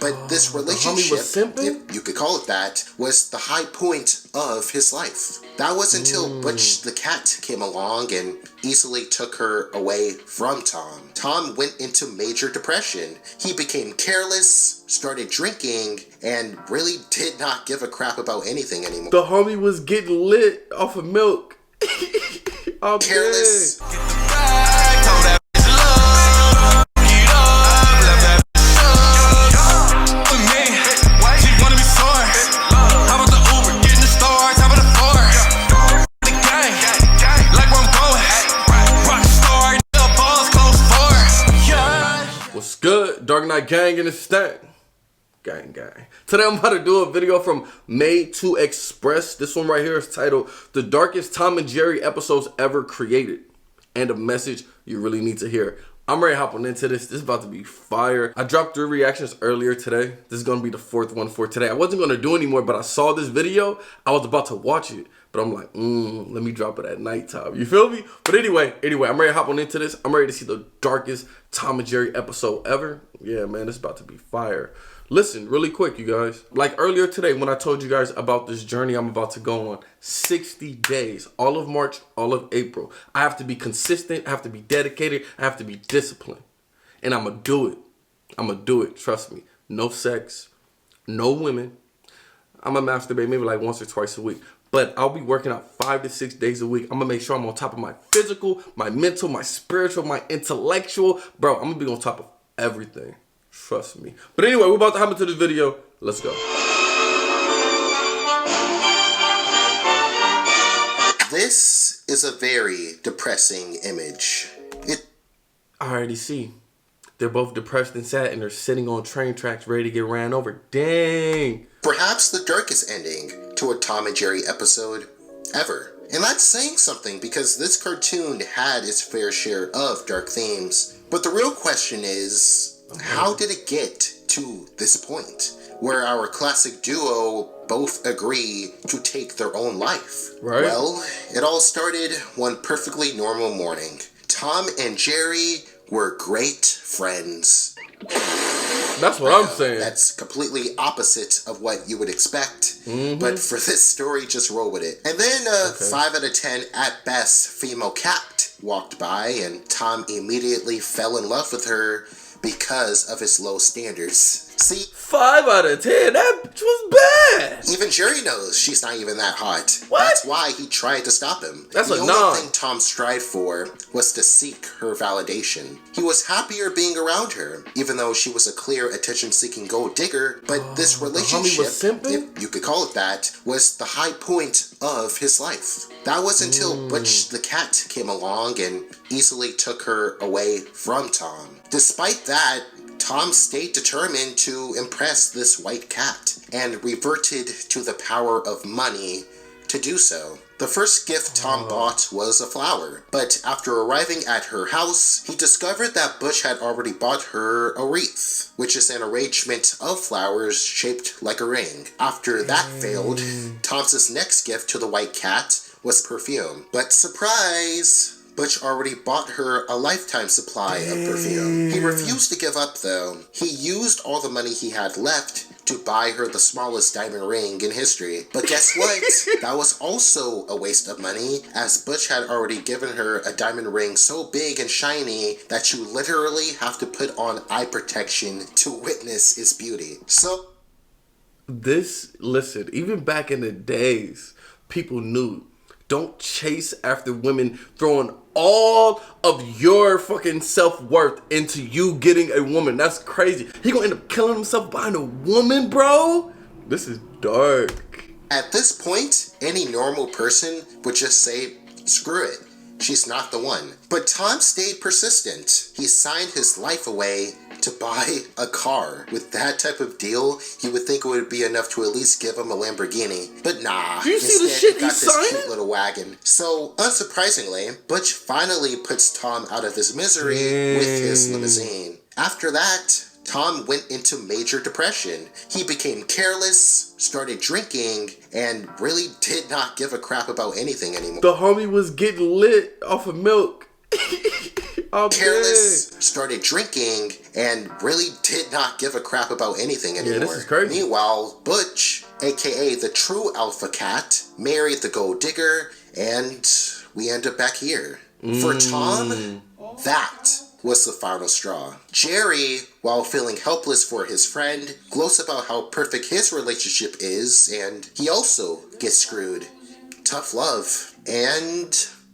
But this relationship, if you could call it that, was the high point of his life. That was until Butch the cat came along and easily took her away from Tom. Tom went into major depression. He became careless, started drinking, and really did not give a crap about anything anymore. The homie was getting lit off of milk. I'm Careless. What's good? Dark Knight Gang in the stank. Gang. Today I'm about to do a video from Made to Express. This one right here is titled The Darkest Tom and Jerry Episodes Ever Created. And a message you really need to hear. I'm ready to hop on into this. This is about to be fire. I dropped 3 reactions earlier today. This is going to be the 4th one for today. I wasn't going to do any more, but I saw this video. I was about to watch it. But I'm like, let me drop it at nighttime. You feel me? But anyway, I'm ready to hop on into this. I'm ready to see the darkest Tom and Jerry episode ever. Yeah, man, this is about to be fire. Listen, really quick, you guys. Like earlier today when I told you guys about this journey I'm about to go on. 60 days. All of March, all of April. I have to be consistent. I have to be dedicated. I have to be disciplined. And I'm going to do it. I'm going to do it. Trust me. No sex. No women. I'm going to masturbate maybe like once or twice a week. But I'll be working out 5 to 6 days a week. I'm going to make sure I'm on top of my physical, my mental, my spiritual, my intellectual. Bro, I'm going to be on top of everything. Trust me. But anyway, we're about to hop into this video. Let's go. This is a very depressing image. I already see. They're both depressed and sad, and they're sitting on train tracks ready to get ran over. Dang. Perhaps the darkest ending to a Tom and Jerry episode ever. And that's saying something because this cartoon had its fair share of dark themes. But the real question is, how did it get to this point where our classic duo both agree to take their own life? Right. Well, it all started one perfectly normal morning. Tom and Jerry were great friends. That's what I'm saying. That's completely opposite of what you would expect. But for this story, just roll with it. And then 5 out of 10 at best female cat walked by, and Tom immediately fell in love with her because of his low standards. See? 5 out of 10? That was bad. Even Jerry knows she's not even that hot. What? That's why he tried to stop him. That's the a only nine. thing Tom strived for was to seek her validation. He was happier being around her, even though she was a clear attention-seeking gold digger. But this relationship, if you could call it that, was the high point of his life. That was until Butch the cat came along and easily took her away from Tom. Despite that, Tom stayed determined to impress this white cat and reverted to the power of money to do so. The first gift Tom bought was a flower, but after arriving at her house, he discovered that Butch had already bought her a wreath, which is an arrangement of flowers shaped like a ring. After that failed, Tom's next gift to the white cat was perfume. But surprise! Butch already bought her a lifetime supply of perfume. He refused to give up, though. He used all the money he had left to buy her the smallest diamond ring in history. But guess what? That was also a waste of money, as Butch had already given her a diamond ring so big and shiny that you literally have to put on eye protection to witness its beauty. So, listen, even back in the days, people knew. Don't chase after women throwing all of your fucking self-worth into you getting a woman. That's crazy. He gonna end up killing himself buying a woman, bro? This is dark. At this point, any normal person would just say, screw it. She's not the one. But Tom stayed persistent. He signed his life away to buy a car. With that type of deal, you would think it would be enough to at least give him a Lamborghini. But nah. Do you see the shit he got he's this signing? cute little wagon. So, unsurprisingly, Butch finally puts Tom out of his misery with his limousine. After that, Tom went into major depression. He became careless, started drinking, and really did not give a crap about anything anymore. The homie was getting lit off of milk. Careless started drinking and really did not give a crap about anything anymore. Yeah, this is crazy. Meanwhile, Butch, aka the true alpha cat, married the gold digger, and we end up back here. For Tom, that was the final straw. Jerry, while feeling helpless for his friend, gloats about how perfect his relationship is, and he also gets screwed. Tough love. And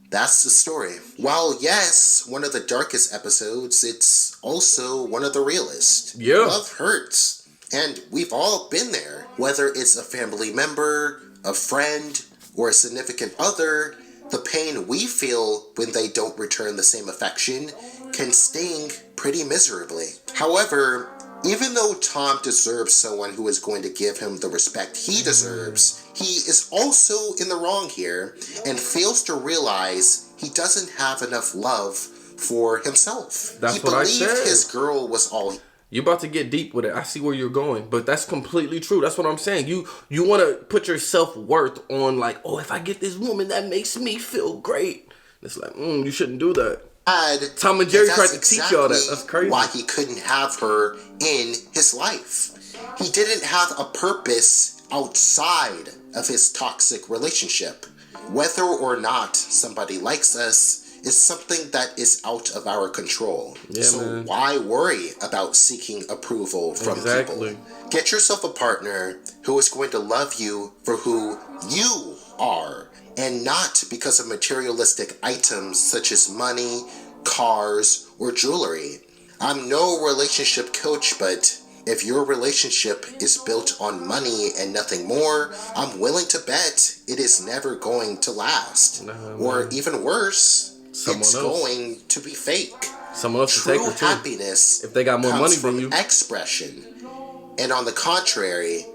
that's the story. While yes, one of the darkest episodes, it's also one of the realest. Yeah. Love hurts. And we've all been there. Whether it's a family member, a friend, or a significant other, the pain we feel when they don't return the same affection can sting pretty miserably. However, even though Tom deserves someone who is going to give him the respect he deserves, he is also in the wrong here and fails to realize he doesn't have enough love for himself. That's what I said. He believed his girl was all... You're about to get deep with it. I see where you're going, but that's completely true. That's what I'm saying. You want to put your self-worth on like, oh, if I get this woman, that makes me feel great. It's like, you shouldn't do that. Tom and Jerry tried to teach y'all that. That's crazy. Why he couldn't have her in his life. He didn't have a purpose outside of his toxic relationship. Whether or not somebody likes us is something that is out of our control. Yeah, so man. Why worry about seeking approval from people? Get yourself a partner who is going to love you for who you are, and not because of materialistic items such as money, cars, or jewelry. I'm no relationship coach, but if your relationship is built on money and nothing more, I'm willing to bet it is never going to last. Or even worse, it's going to be fake. Someone else True to take her happiness if they got more money from than you. Expression. And on the contrary,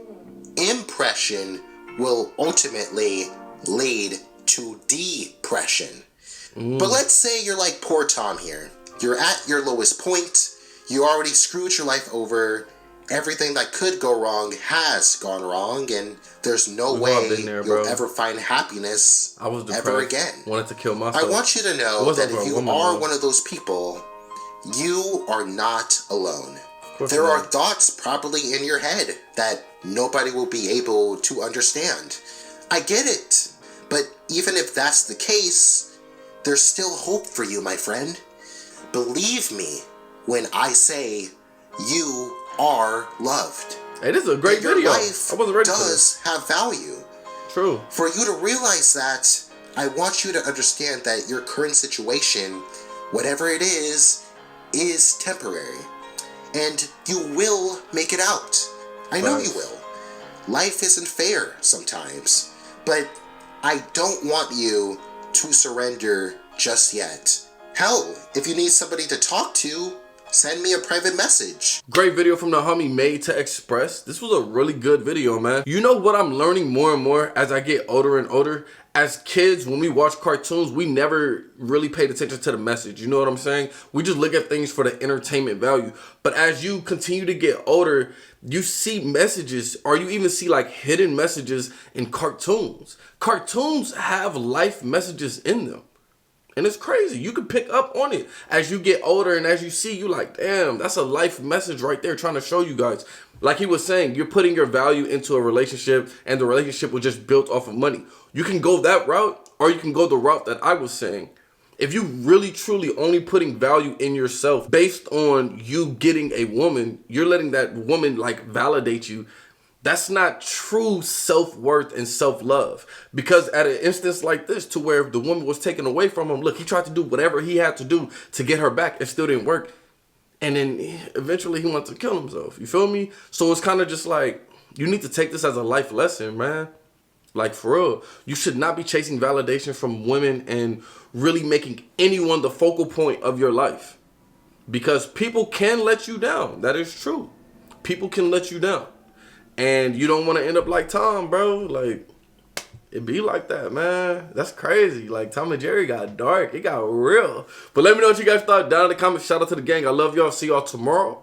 impression will ultimately lead to depression. But let's say you're like poor Tom here. You're at your lowest point. You already screwed your life over. Everything that could go wrong has gone wrong, and there's no way you'll ever find happiness ever again. Wanted to kill myself. I want you to know that if you are one of those people, you are not alone. There are thoughts probably in your head that nobody will be able to understand. I get it. But even if that's the case, there's still hope for you, my friend. Believe me when I say you are loved. Hey, this is a great video. Life does have value. True. For you to realize that, I want you to understand that your current situation, whatever it is temporary. And you will make it out. I know you will. Life isn't fair sometimes. But I don't want you to surrender just yet. Hell, if you need somebody to talk to, send me a private message. Great video from the homie Made to Express. This was a really good video, man. You know what I'm learning more and more as I get older and older? As kids, when we watch cartoons, we never really paid attention to the message. You know what I'm saying? We just look at things for the entertainment value. But as you continue to get older, you see messages, or you even see like hidden messages in cartoons. Cartoons have life messages in them. And it's crazy. You can pick up on it as you get older, and as you see, you like, damn, that's a life message right there trying to show you guys. Like he was saying, you're putting your value into a relationship, and the relationship was just built off of money. You can go that route, or you can go the route that I was saying. If you really, truly only putting value in yourself based on you getting a woman, you're letting that woman like validate you. That's not true self-worth and self-love. Because at an instance like this, to where the woman was taken away from him, look, he tried to do whatever he had to do to get her back. It still didn't work. And then eventually he wanted to kill himself. You feel me? So it's kind of just like, you need to take this as a life lesson, man. Like, for real. You should not be chasing validation from women and really making anyone the focal point of your life. Because people can let you down. That is true. People can let you down. And you don't want to end up like Tom, bro. Like, it be like that, man. That's crazy. Like, Tom and Jerry got dark. It got real. But let me know what you guys thought down in the comments. Shout out to the gang. I love y'all. See y'all tomorrow.